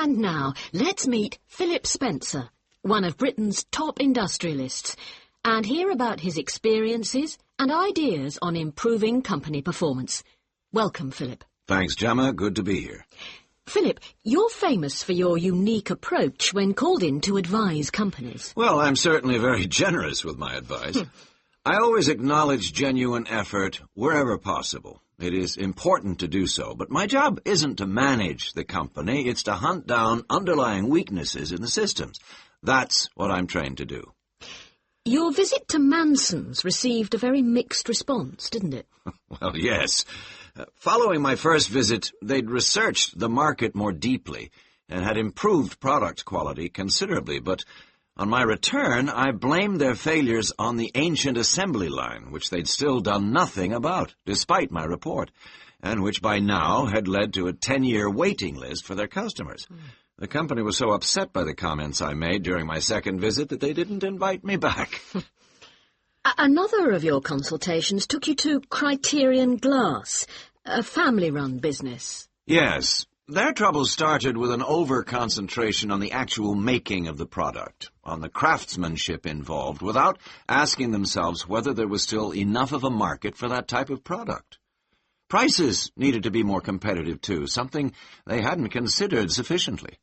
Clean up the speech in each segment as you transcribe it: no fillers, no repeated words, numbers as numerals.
And now, let's meet Philip Spencer, one of Britain's top industrialists, and hear about his experiences and ideas on improving company performance. Welcome, Philip. Thanks, Gemma. Good to be here. Philip, you're famous for your unique approach when called in to advise companies. Well, I'm certainly very generous with my advice. I always acknowledge genuine effort wherever possible. It is important to do so, but my job isn't to manage the company, it's to hunt down underlying weaknesses in the systems. That's what I'm trained to do. Your visit to Manson's received a very mixed response, didn't it? Well, yes. Following my first visit, they'd researched the market more deeply and had improved product quality considerably, but on my return, I blamed their failures on the ancient assembly line, which they'd still done nothing about, despite my report, and which by now had led to a 10-year waiting list for their customers. The company was so upset by the comments I made during my second visit that they didn't invite me back. Another of your consultations took you to Criterion Glass, a family-run business. Yes. Their troubles started with an over-concentration on the actual making of the product, on the craftsmanship involved, without asking themselves whether there was still enough of a market for that type of product. Prices needed to be more competitive, too, something they hadn't considered sufficiently.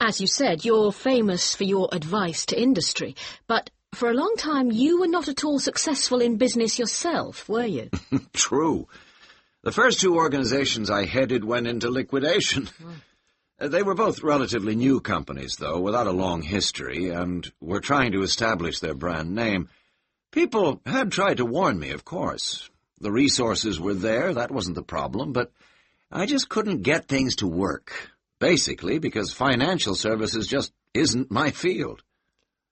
As you said, you're famous for your advice to industry, but for a long time you were not at all successful in business yourself, were you? True. The first two organizations I headed went into liquidation. They were both relatively new companies, though, without a long history, and were trying to establish their brand name. People had tried to warn me, of course. The resources were there, that wasn't the problem, but I just couldn't get things to work, basically because financial services just isn't my field.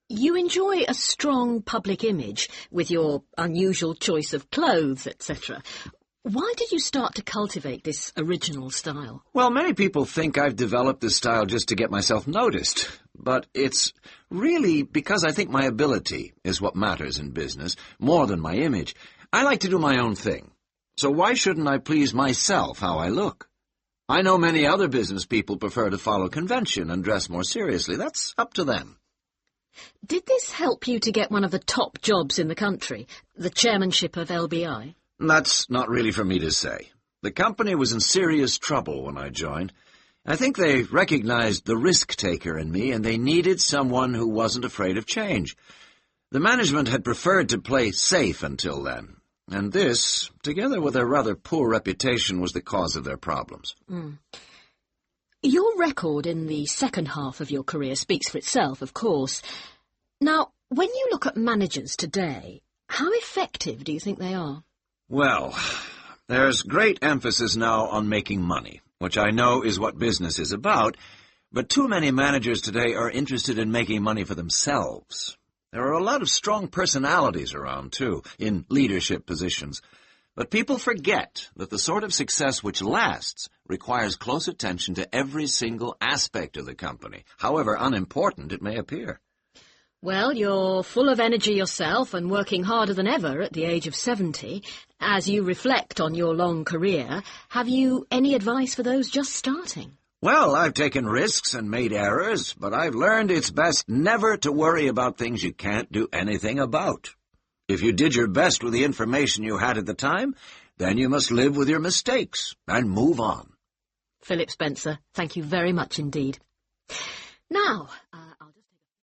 You enjoy a strong public image, with your unusual choice of clothes, etc. Why did you start to cultivate this original style? Well, many people think I've developed this style just to get myself noticed, but it's really because I think my ability is what matters in business, more than my image. I like to do my own thing, so why shouldn't I please myself how I look? I know many other business people prefer to follow convention and dress more seriously. That's up to them. Did this help you to get one of the top jobs in the country, the chairmanship of LBI? That's not really for me to say. The company was in serious trouble when I joined. I think they recognized the risk-taker in me, and they needed someone who wasn't afraid of change. The management had preferred to play safe until then, and this, together with their rather poor reputation, was the cause of their problems. Your record in the second half of your career speaks for itself, of course. Now, when you look at managers today, how effective do you think they are? Well, there's great emphasis now on making money, which I know is what business is about, but too many managers today are interested in making money for themselves. There are a lot of strong personalities around, too, in leadership positions. But people forget that the sort of success which lasts requires close attention to every single aspect of the company, however unimportant it may appear. Well, you're full of energy yourself and working harder than ever at the age of 70. As you reflect on your long career, have you any advice for those just starting? Well, I've taken risks and made errors, but I've learned it's best never to worry about things you can't do anything about. If you did your best with the information you had at the time, then you must live with your mistakes and move on. Philip Spencer, thank you very much indeed. Now,